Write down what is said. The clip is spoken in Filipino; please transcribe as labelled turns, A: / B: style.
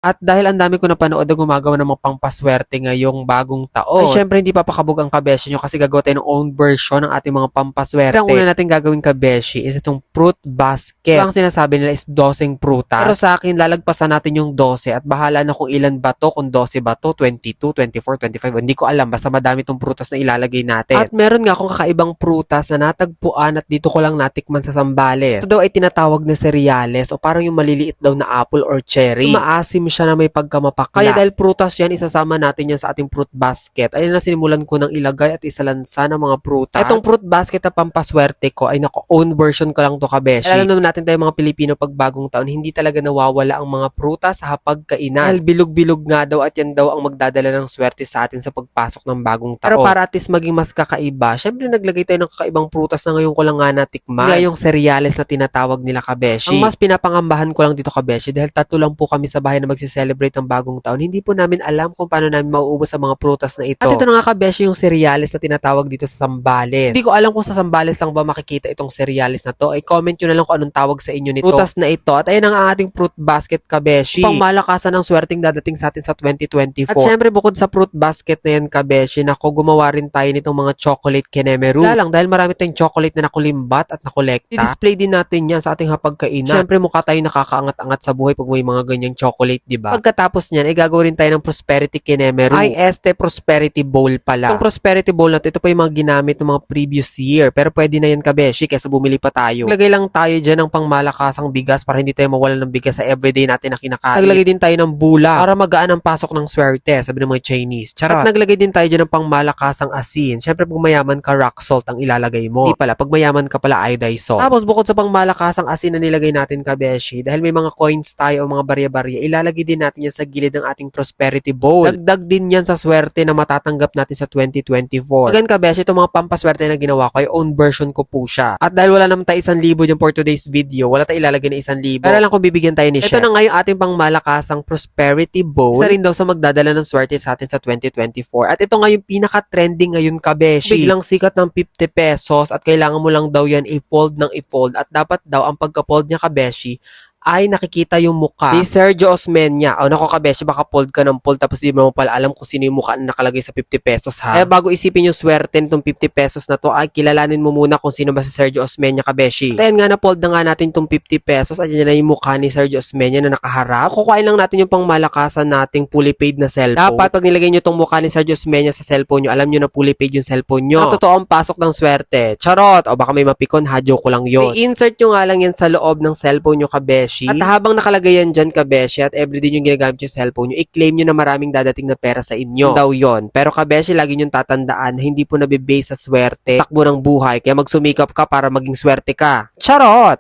A: At dahil ang dami ko napanood na gumagawa ng mga pampaswerte ngayong bagong taon, ay syempre hindi papakabog ang kabeshi nyo kasi gagawa tayo ng own version ng ating mga pampaswerte. Pero ang una natin gagawin kabeshi is itong fruit basket. Ang sinasabi nila is 12 prutas. Pero sa akin, lalagpasan natin yung 12 at bahala na kung ilan ba to, kung 12 ba to, 22, 24, 25, hindi ko alam. Basta madami tong prutas na ilalagay natin. At meron nga akong kakaibang prutas na natagpuan at dito ko lang natikman sa Zambales. Ito daw ay tinatawag na cereales o parang yung maliliit daw na apple or cherry. Maasim siya na may pagkamapakla. Kaya dahil prutas yan, isasama natin yan sa ating fruit basket. Ayun na sinimulan ko ng ilagay at isalansa ng mga prutas. Itong fruit basket na pampaswerte ko ay own version ko lang to kabeshi. Alam naman natin tayo mga Pilipino pag bagong taon, hindi talaga nawawala ang mga prutas sa hapagkainan. Dahil bilog-bilog nga daw at yan daw ang magdadala ng swerte sa atin sa pagpasok ng bagong taon. Pero para at least maging mas kakaiba, syempre naglagay tayo ng kakaibang prutas na ngayon ko lang nga natikman. Nga yung cereales na tinatawag nila kabeshi. Ang mas pinapangambahan ko lang dito kabeshi dahil tatlo lang po kami sa bahay na magsiselebrate ng bagong taon, hindi po namin alam kung paano namin mauubos ang mga prutas na ito. At ito na nga kabeshi yung cereales na tinatawag dito sa Zambales. Hindi ko alam kung sa Zambales lang ba makikita itong cereales na to. Ay comment nyo na lang kung anong tawag sa inyo nito. Prutas na ito. At ayun ang ating fruit basket kabeshi. Pang malakasan ng swerteng dadating sa atin sa 2024. At syempre bukod sa fruit basket na yan kabeshi, nako gumawa rin tayo nitong mga chocolate kenemeru. Wala lang dahil marami tayong chocolate na nakulimbat at nakolekta. I-display din natin yan sa ating hapagkainan. Syempre mukha tayo nakakaangat-angat sa buhay pag may mga ganyang chocolate, di ba? Pagkatapos niyan, ay gagawin tayo ng prosperity kenemeru. Ay, prosperity bowl pala. Itong prosperity bowl na ito pa yung mga ginamit ng mga previous year. Pero pwede na yan kabeshi kaysa bumili pa tayo. Naglagay lang tayo dyan ng pangmalakasang bigas para hindi tayo mawalan ng bigas sa everyday natin na kinakain. Naglagay din tayo ng bula para magaan ang pasok ng swerte, sabi ng mga Chinese. Charot. At naglagay din tayo dyan ng pangmalakasang asin. Syempre pag mayaman ka, rock salt ang ilalagay mo. Hindi pala, pag mayaman ka pala, iodized salt. Tapos bukod sa pangmalakasang asin na nilagay natin kabeshi, dahil may mga coins tayo o mga barya-barya, ilalagay din natin yan sa gilid ng ating prosperity bowl. Dagdag din yan sa swerte na matatanggap natin sa 2024. Again kabeshi, itong mga pampaswerte na ginawa ko, ay own version ko po siya. At dahil wala naman tayo 1,000 dyan for today's video, wala tayo ilalagay na 1,000. Pero lang kung bibigyan tayo ni Chef. Ito na nga yung ating pangmalakasang prosperity bowl. Isa rin daw sa magdadala ng swerte sa atin sa 2024. At ito nga yung pinaka-trending ngayon kabeshi. Biglang sikat ng 50 pesos at kailangan mo lang daw yan i-fold ng i-fold at dapat daw ang pagka-fold niya kabeshi ay nakikita yung mukha ni Sergio Osmeña. O nako kabeshi, baka fold ka ng fold tapos di mo pala alam kung sino yung mukha na nakalagay sa 50 pesos ha. Bago isipin yung swerte nitong 50 pesos na to, ay kilalanin mo muna kung sino ba si Sergio Osmeña kabeshi. At ayan nga, na-fold na nga natin itong 50 pesos at yan na yung mukha ni Sergio Osmeña na nakaharap. Kukuhain lang natin yung pangmalakasan nating fully paid na cellphone. Dapat pag nilagay nyo itong mukha ni Sergio Osmeña sa cellphone nyo, alam nyo na fully paid yung cellphone nyo. At totoo ang pasok ng swerte. Charot! O baka may mapikon ha, joke ko lang yun. I-insert nyo nga lang yan sa loob ng cellphone nyo kabeshi. At habang nakalagay yan dyan kabeshi at everyday yung ginagamit yung cellphone nyo, i-claim nyo na maraming dadating na pera sa inyo. Daw yon. Pero kabeshi, lagi nyo tatandaan na hindi po nabibase sa swerte, takbo ng buhay. Kaya magsumikap ka para maging swerte ka. Charot!